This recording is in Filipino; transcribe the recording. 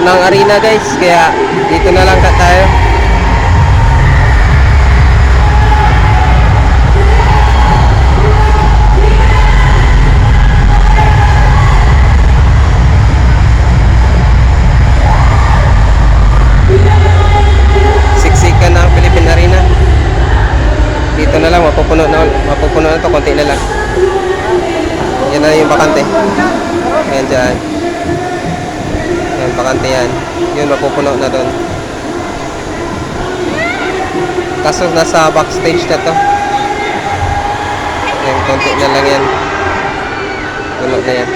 ng arena guys, kaya dito na lang tayo. Siksikan na ang Philippine Arena. Dito na lang, mapupuno na to, konti na lang. Yan na yung bakante. Ayan dyan. Ayan, bakante yan. Yun, mapupuno na doon. Kaso nasa backstage na to. Ayan, konti na lang yan. Puno na yan.